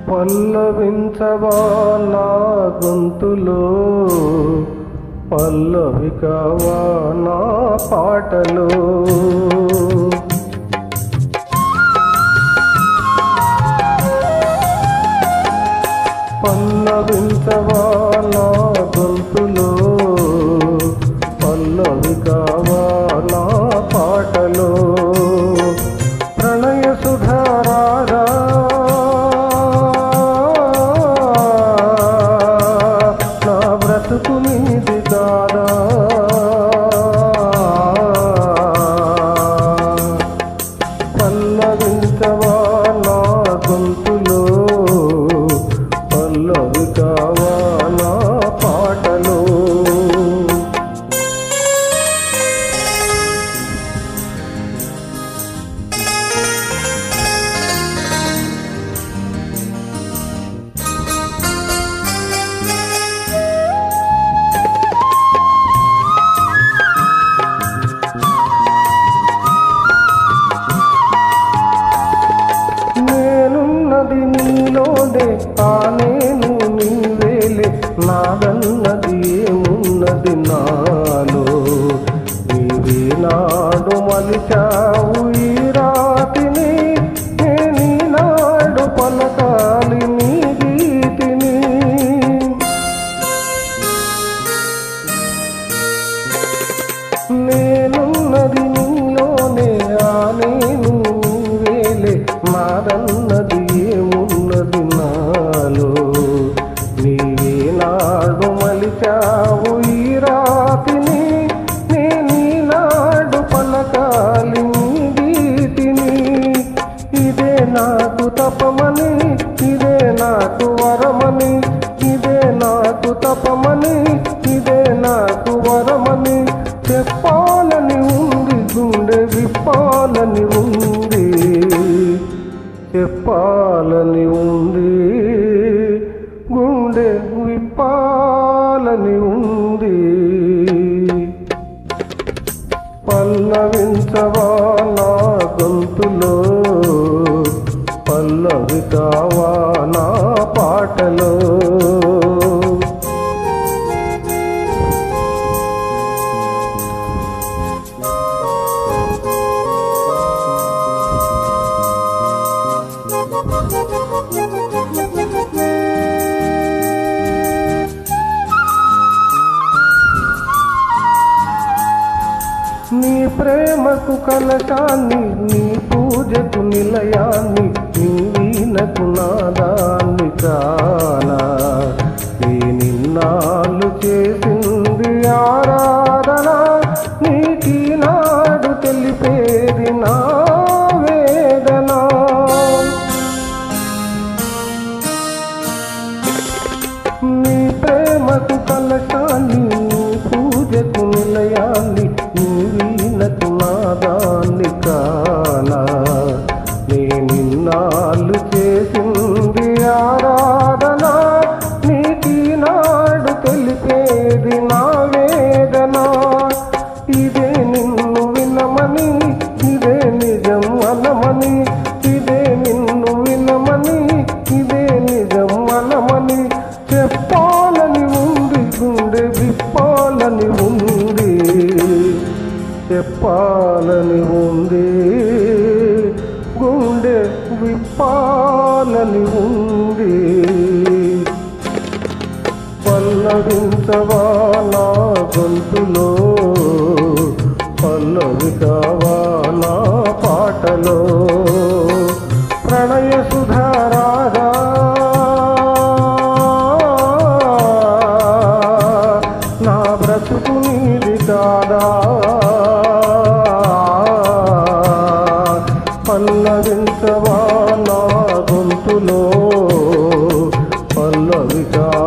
పల్లవించవా నా గొంతులో, పల్లవి కావా నా పాటలో. పల్లవించవా నా గొంతులో, పల్లవి కావా నా పాటలో. ప్రణయ సుధారారా నా బ్రతుకు నీది కాదా. పల్లవించవా నా గొంతులో, పల్లవి కావా నా పాటలో. నేనున్నది నీలోనే, ఆ నేను నీవేలే, నాదన్నది ఏమున్నది నాలో. నీవే నాడు మలిచావు ఈ రాతిని, నేనీనాడు పలకాలి నీ గీతిని. నేనున్నది నీలోనే, ఆ నేను నీవేలే, నాదన్నది ఏమున్నది నాలో. నీవే నాడు మలిచావు ఈ రాతిని, నేనీనాడు పలకాలి నీ గీతిని. ఇదే నాకు తపమని, ఇదే నాకు వరమని, ఇదే నాకు తపమని, ఇదే నాకు వరమని చెప్పాలని ఉంది, గుండె విప్పాలని ఉంది, చెప్పాలని ఉంది, గుండె విప్పాలని ఉంది. పల్లవించవా నా గొంతులో, పల్లవి కావా నా పాటలో. నీ ప్రేమకు కలశాన్ని, నీ పూజకు నిలయాన్ని, నీ వీణకు నాదాన్ని కానా. నీ నిన్నాళ్ళు చేసింది ఆరాధన, నీకీనాడు తెలిపేది నా వేదన. నీ ప్రేమకు కలశాన్ని, నీ పూజకు నిలయాన్ని, నీ వీణకు నాదాన్ని కానా. నీ నిన్నాళ్ళు చేసింది ఆరాధన, నీకీనాడు తెలిపేది నా వేదన. ఇదే నిన్ను వినమని, ఇదే నిజం అనమని, ఇదే నిన్ను వినమని, ఇదే నిజం అనమని చెప్పాలని ఉంది, గుండె విప్పాలని ఉంది, చెప్పాలని ఉంది, గుండె విప్పాలని ఉంది. పల్లవించవా నా గొంతులో, పల్లవి కావా నా పాటలో. ప్రణయ సుధారాగా నా బ్రతుకు నీది కాదా. పల్లవించవా నా గొంతులో, పల్లవి కావా